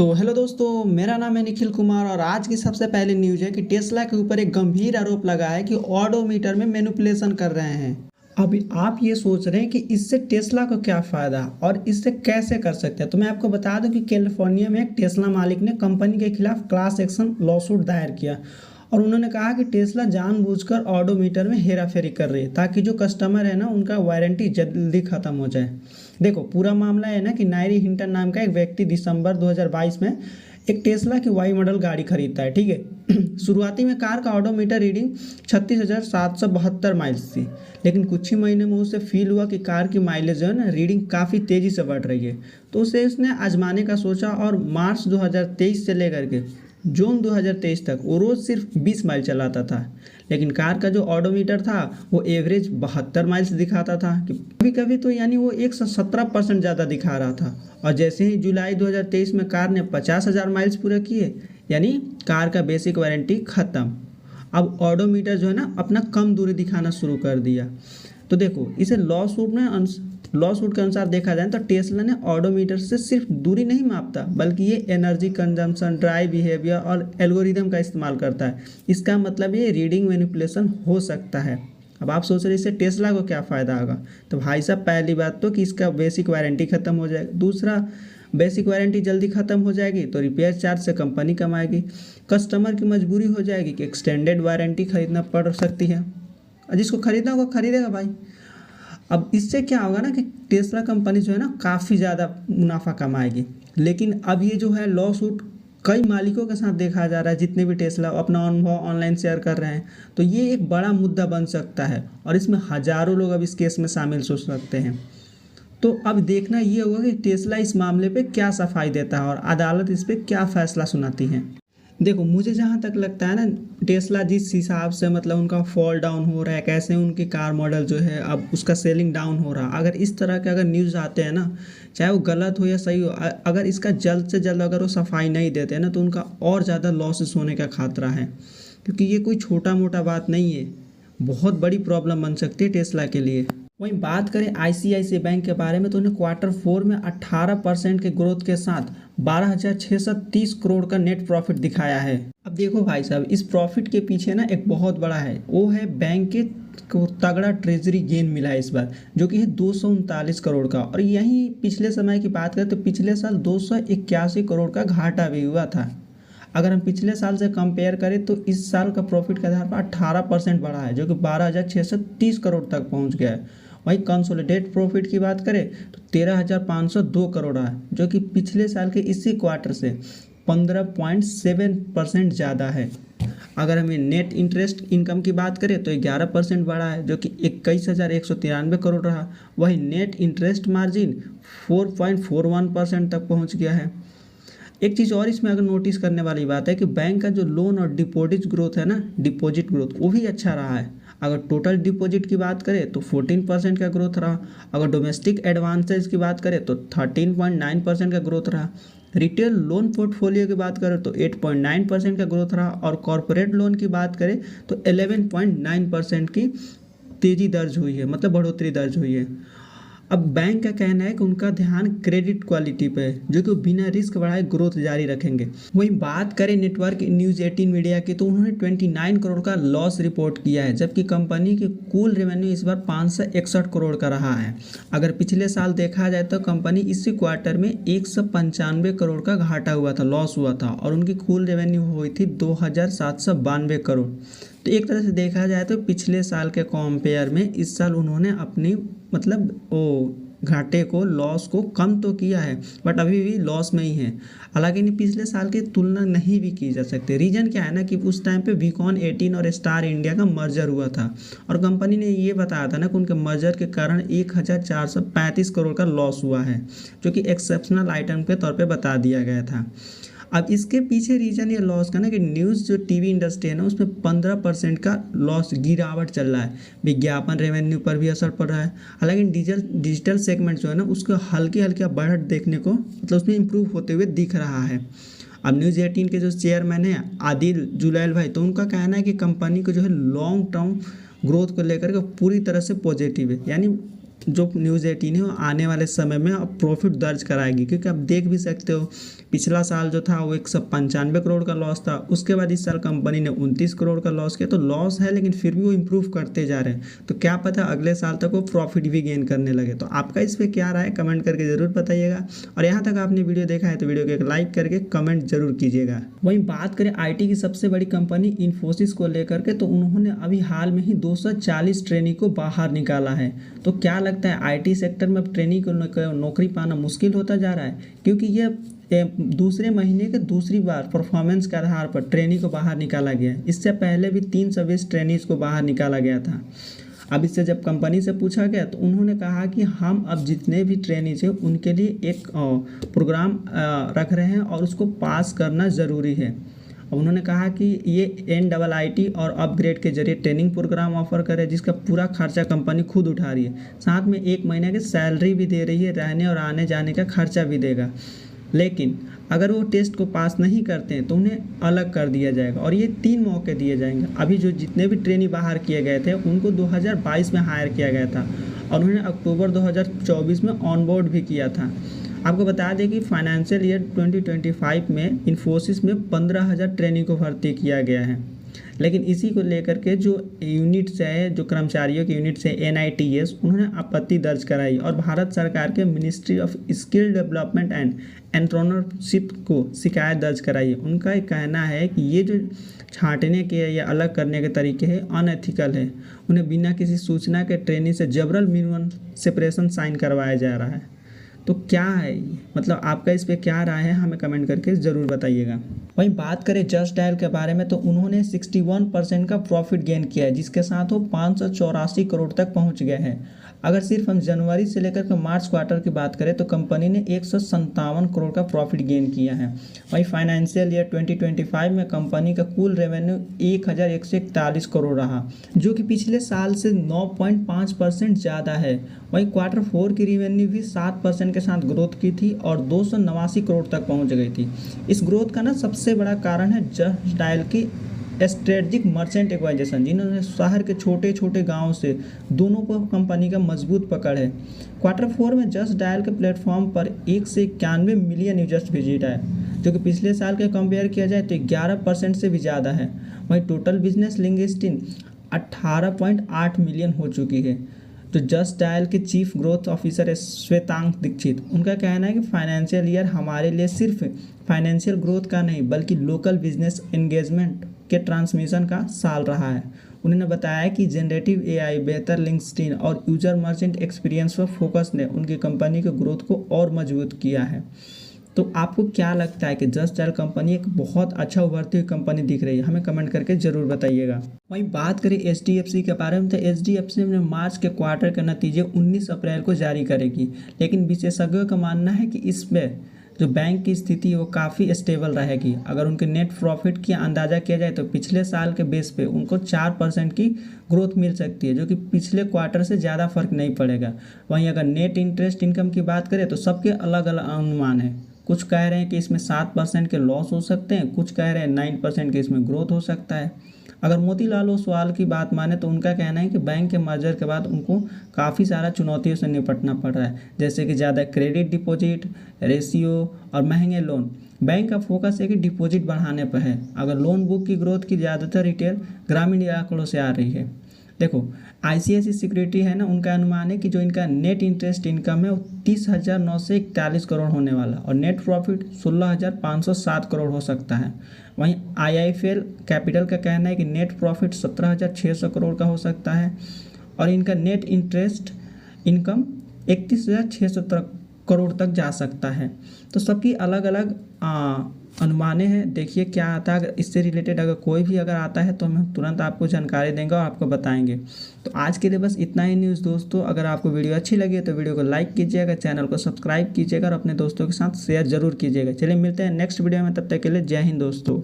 तो हेलो दोस्तों, मेरा नाम है निखिल कुमार और आज की सबसे पहली न्यूज़ है कि टेस्ला के ऊपर एक गंभीर आरोप लगा है कि ऑडोमीटर में मैनिपुलेशन कर रहे हैं। अभी आप ये सोच रहे हैं कि इससे टेस्ला को क्या फ़ायदा और इससे कैसे कर सकते हैं, तो मैं आपको बता दूं कि कैलिफोर्निया में एक टेस्ला मालिक ने कंपनी के खिलाफ क्लास एक्शन लॉसूट दायर किया और उन्होंने कहा कि टेस्ला जानबूझकर ऑडोमीटर में हेराफेरी कर रही है ताकि जो कस्टमर है ना उनका वारंटी जल्दी ख़त्म हो जाए। देखो, पूरा मामला है ना कि नायरी हिंटन नाम का एक व्यक्ति दिसंबर 2022 में एक टेस्ला की वाई मॉडल गाड़ी खरीदता है, ठीक है। शुरुआती में कार का ऑडोमीटर रीडिंग 36,772 माइल्स थी, लेकिन कुछ ही महीने में उसे फील हुआ कि कार की माइलेज जो है ना रीडिंग काफ़ी तेज़ी से बढ़ रही है। तो उसने आजमाने का सोचा और मार्च 2023 से लेकर के जून 2023 तक वो रोज़ सिर्फ 20 माइल चलाता था, लेकिन कार का जो ऑडोमीटर था वो एवरेज 72 माइल्स दिखाता था कि कभी कभी तो यानी वो 117% ज़्यादा दिखा रहा था। और जैसे ही जुलाई 2023 में कार ने 50,000 माइल्स पूरे किए, यानी कार का बेसिक वारंटी ख़त्म। अब ऑडोमीटर जो है ना अपना कम दूरी दिखाना शुरू कर दिया। तो देखो, इसे लॉ सूट के अनुसार देखा जाए तो टेस्ला ने ऑडोमीटर से सिर्फ दूरी नहीं मापता, बल्कि ये एनर्जी कंजम्पशन, ड्राइव बिहेवियर और एल्गोरिदम का इस्तेमाल करता है। इसका मतलब ये रीडिंग मैनिपुलेशन हो सकता है। अब आप सोच रहे इससे टेस्ला को क्या फ़ायदा होगा, तो भाई साहब पहली बात तो कि इसका बेसिक वारंटी ख़त्म हो जाएगी। दूसरा, बेसिक वारंटी जल्दी ख़त्म हो जाएगी तो रिपेयर चार्ज से कंपनी कमाएगी। कस्टमर की मजबूरी हो जाएगी कि एक्सटेंडेड वारंटी खरीदना पड़ सकती है, और जिसको खरीदना होगा खरीदेगा भाई। अब इससे क्या होगा ना कि टेस्ला कंपनी जो है ना काफ़ी ज़्यादा मुनाफा कमाएगी। लेकिन अब ये जो है लॉ सूट कई मालिकों के साथ देखा जा रहा है, जितने भी टेस्ला अपना अनुभव ऑनलाइन शेयर कर रहे हैं, तो ये एक बड़ा मुद्दा बन सकता है और इसमें हज़ारों लोग अब इस केस में शामिल हो सकते हैं। तो अब देखना ये होगा कि टेस्ला इस मामले पे क्या सफाई देता है और अदालत इस पे क्या फैसला सुनाती है। देखो, मुझे जहाँ तक लगता है ना, टेस्ला जिस हिसाब से मतलब उनका फॉल डाउन हो रहा है, कैसे उनकी कार मॉडल जो है अब उसका सेलिंग डाउन हो रहा है, अगर इस तरह के अगर न्यूज़ आते हैं ना, चाहे वो गलत हो या सही हो, अगर इसका जल्द से जल्द अगर वो सफाई नहीं देते हैं ना, तो उनका और ज़्यादा लॉसेस होने का खतरा है। क्योंकि ये कोई छोटा मोटा बात नहीं है, बहुत बड़ी प्रॉब्लम बन सकती है टेस्ला के लिए। वहीं बात करें आईसीआईसीआई बैंक के बारे में, तो उन्हें Q4 में 18% के ग्रोथ के साथ 12,630 करोड़ का नेट प्रॉफिट दिखाया है। अब देखो भाई साहब, इस प्रॉफिट के पीछे ना एक बहुत बड़ा है, वो है बैंक के को तगड़ा ट्रेजरी गेन मिला है इस बार, जो कि है 239 करोड़ का। और यहीं पिछले समय की बात करें तो पिछले साल 281 करोड़ का घाटा भी हुआ था। अगर हम पिछले साल से कंपेयर करें तो इस साल का प्रॉफिट के आधार पर 18% बढ़ा है, जो कि 12,630 करोड़ तक पहुंच गया है। वहीं कंसोलिडेट प्रॉफिट की बात करें तो 13,502 करोड़ है, जो कि पिछले साल के इसी क्वार्टर से 15.7% ज़्यादा है। अगर हमें नेट इंटरेस्ट इनकम की बात करें तो 11% बढ़ा है, जो कि 21,193 करोड़ रहा। वहीं नेट इंटरेस्ट मार्जिन 4.41% तक पहुंच गया है। एक चीज़ और इसमें अगर नोटिस करने वाली बात है कि बैंक का जो लोन और डिपॉजिट ग्रोथ है ना, डिपॉजिट ग्रोथ वो भी अच्छा रहा है। अगर टोटल डिपॉजिट की बात करें तो 14% का ग्रोथ रहा। अगर डोमेस्टिक एडवांसेज की बात करें तो 13.9% का ग्रोथ रहा। रिटेल लोन पोर्टफोलियो की बात करें तो 8.9% का ग्रोथ रहा। और कॉरपोरेट लोन की बात करें तो 11.9% की तेज़ी दर्ज हुई है, मतलब बढ़ोतरी दर्ज हुई है। अब बैंक का कहना है कि उनका ध्यान क्रेडिट क्वालिटी पे है, जो कि बिना रिस्क बढ़ाए ग्रोथ जारी रखेंगे। वहीं बात करें नेटवर्क न्यूज़ 18 मीडिया की, तो उन्होंने 29 करोड़ का लॉस रिपोर्ट किया है, जबकि कंपनी की कुल रेवेन्यू इस बार 561 करोड़ का रहा है। अगर पिछले साल देखा जाए तो कंपनी इसी क्वार्टर में 195 करोड़ का घाटा हुआ था, लॉस हुआ था, और उनकी कुल रेवेन्यू हुई थी 2,792 करोड़। तो एक तरह से देखा जाए तो पिछले साल के कंपेयर में इस साल उन्होंने अपनी मतलब वो घाटे को, लॉस को कम तो किया है, बट अभी भी लॉस में ही है। हालांकि पिछले साल की तुलना नहीं भी की जा सकती। रीज़न क्या है ना कि उस टाइम पे वीकॉन 18 और स्टार इंडिया का मर्जर हुआ था, और कंपनी ने ये बताया था ना कि उनके मर्जर के कारण 1,435 करोड़ का लॉस हुआ है, जो कि एक्सेप्शनल आइटम के तौर पर बता दिया गया था। अब इसके पीछे रीज़न ये लॉस का ना कि न्यूज़ जो टीवी इंडस्ट्री है ना, उसमें 15% का लॉस, गिरावट चल रहा है। विज्ञापन रेवेन्यू पर भी असर पड़ रहा है। हालांकि डिजिटल सेगमेंट जो है ना, उसको हल्की हल्की बढ़त देखने को, मतलब उसमें इम्प्रूव होते हुए दिख रहा है। अब न्यूज़ 18 के जो चेयरमैन है आदिल जुलैल भाई, तो उनका कहना है कि कंपनी को जो है लॉन्ग टर्म ग्रोथ को लेकर के पूरी तरह से पॉजिटिव है। यानी जो न्यूज़ 18 है वो आने वाले समय में अब प्रॉफिट दर्ज कराएगी, क्योंकि आप देख भी सकते हो पिछला साल जो था वो 195 करोड़ का लॉस था। उसके बाद इस साल कंपनी ने 29 करोड़ का लॉस किया। तो लॉस है लेकिन फिर भी वो इम्प्रूव करते जा रहे हैं। तो क्या पता अगले साल तक वो प्रॉफिट भी गेन करने लगे। तो आपका इस पर क्या राय है कमेंट करके ज़रूर बताइएगा। और यहाँ तक आपने वीडियो देखा है तो वीडियो को एक लाइक करके कमेंट जरूर कीजिएगा। वहीं बात करें IT की सबसे बड़ी कंपनी इन्फोसिस को लेकर के, तो उन्होंने अभी हाल में ही 240 ट्रेनी को बाहर निकाला है। तो क्या लगता है IT सेक्टर में अब ट्रेनी को नौकरी पाना मुश्किल होता जा रहा है, क्योंकि ये दूसरे महीने के दूसरी बार परफॉर्मेंस के आधार पर ट्रेनी को बाहर निकाला गया है। इससे पहले भी 320 ट्रेनीज को बाहर निकाला गया था। अब इससे जब कंपनी से पूछा गया तो उन्होंने कहा कि हम अब जितने भी ट्रेनीज हैं उनके लिए एक प्रोग्राम रख रहे हैं और उसको पास करना ज़रूरी है। उन्होंने कहा कि ये NIIT और अपग्रेड के जरिए ट्रेनिंग प्रोग्राम ऑफर करे, जिसका पूरा खर्चा कंपनी खुद उठा रही है। साथ में 1 महीने की सैलरी भी दे रही है, रहने और आने जाने का खर्चा भी देगा। लेकिन अगर वो टेस्ट को पास नहीं करते हैं तो उन्हें अलग कर दिया जाएगा और ये 3 मौके दिए जाएंगे। अभी जो जितने भी ट्रेनी बाहर किए गए थे उनको 2022 में हायर किया गया था और उन्हें अक्टूबर 2024 में ऑनबोर्ड भी किया था। आपको बता दें कि फाइनेंशियल ईयर 2025 में इन्फोसिस में 15,000 ट्रेनी को भर्ती किया गया है। लेकिन इसी को लेकर के जो यूनिट्स है, जो कर्मचारियों के यूनिट्स है NITS, उन्होंने आपत्ति दर्ज कराई और भारत सरकार के ministry of skill development and entrepreneurship को शिकायत दर्ज कराई है। उनका कहना है कि ये जो छांटने के या अलग करने के तरीके हैं अनएथिकल है। उन्हें बिना किसी सूचना के ट्रेनी से जबरन मिनिमम सेपरेशन साइन करवाया जा रहा है। तो क्या है मतलब आपका इस पे क्या राय है, हमें कमेंट करके ज़रूर बताइएगा। वहीं बात करें जस्ट डायल के बारे में तो उन्होंने 61% का प्रॉफिट गेन किया है, जिसके साथ वो 584 करोड़ तक पहुंच गए हैं। अगर सिर्फ हम जनवरी से लेकर के मार्च क्वार्टर की बात करें तो कंपनी ने 157 करोड़ का प्रॉफिट गेन किया है। वहीं फाइनेंशियल ईयर 2025 में कंपनी का कुल रेवेन्यू 1141 करोड़ रहा, जो कि पिछले साल से 9.5% ज़्यादा है। वहीं क्वार्टर 4 की रेवेन्यू भी 7% के साथ ग्रोथ की थी और 289 करोड़ तक पहुंच गई थी। इस ग्रोथ का सबसे बड़ा कारण है जस्ट डायल की स्ट्रेटजिक मर्चेंट एक्वाइजेशन, जिन्होंने शहर के छोटे छोटे गांवों से दोनों पर कंपनी का मजबूत पकड़ है। क्वार्टर 4 में जस्ट डायल के प्लेटफॉर्म पर 1 से 91 मिलियन यूजर्स विजिट है, जो कि पिछले साल के कंपेयर किया जाए तो 11% से भी ज़्यादा है। वहीं टोटल बिजनेस लिंग्विस्टिन 18.8 मिलियन हो चुकी है। तो जस्ट डायल के चीफ ग्रोथ ऑफिसर है श्वेतांक दीक्षित, उनका कहना है कि फाइनेंशियल ईयर हमारे लिए सिर्फ फाइनेंशियल ग्रोथ का नहीं बल्कि लोकल बिजनेस एंगेजमेंट के ट्रांसमिशन का साल रहा है। उन्होंने बताया कि जनरेटिव AI, बेहतर लिंक्डइन और यूजर मर्चेंट एक्सपीरियंस पर फोकस ने उनकी कंपनी के ग्रोथ को और मजबूत किया है। तो आपको क्या लगता है कि जस्ट डायल कंपनी एक बहुत अच्छा उभरती हुई कंपनी दिख रही है, हमें कमेंट करके जरूर बताइएगा। वहीं बात करें HDFC के बारे में तो HDFC ने मार्च के क्वार्टर के नतीजे 19 अप्रैल को जारी करेगी, लेकिन विशेषज्ञों का मानना है कि इसमें जो बैंक की स्थिति वो काफ़ी स्टेबल रहेगी। अगर उनके नेट प्रॉफिट की अंदाज़ा किया जाए तो पिछले साल के बेस पे उनको 4% की ग्रोथ मिल सकती है, जो कि पिछले क्वार्टर से ज़्यादा फर्क नहीं पड़ेगा। वहीं अगर नेट इंटरेस्ट इनकम की बात करें तो सबके अलग अलग अनुमान है। कुछ कह रहे हैं कि इसमें 7% के लॉस हो सकते हैं, कुछ कह रहे हैं 9% के इसमें ग्रोथ हो सकता है। अगर मोतीलाल ओसवाल की बात माने तो उनका कहना है कि बैंक के मर्जर के बाद उनको काफ़ी सारा चुनौतियों से निपटना पड़ रहा है, जैसे कि ज़्यादा क्रेडिट डिपॉजिट रेशियो और महंगे लोन। बैंक का फोकस है कि डिपॉजिट बढ़ाने पर है। अगर लोन बुक की ग्रोथ की ज़्यादातर रिटेल ग्रामीण इलाकों से आ रही है। देखो ICICI सिक्योरिटी है ना, उनका अनुमान है कि जो इनका नेट इंटरेस्ट इनकम है वो 30,941 करोड़ होने वाला और नेट प्रॉफिट 16,507 करोड़ हो सकता है। वहीं IIFL कैपिटल का कहना है कि नेट प्रॉफिट 17,600 करोड़ का हो सकता है और इनका नेट इंटरेस्ट इनकम 31,600 करोड़ तक जा सकता है। तो सबकी अलग अलग अनुमाने हैं, देखिए क्या आता है। अगर इससे रिलेटेड अगर कोई भी अगर आता है तो हम तुरंत आपको जानकारी देंगे और आपको बताएंगे। तो आज के लिए बस इतना ही न्यूज़ दोस्तों। अगर आपको वीडियो अच्छी लगी तो वीडियो को लाइक कीजिएगा, चैनल को सब्सक्राइब कीजिएगा और अपने दोस्तों के साथ शेयर जरूर कीजिएगा। चलिए मिलते हैं नेक्स्ट वीडियो में, तब तक के लिए जय हिंद दोस्तों।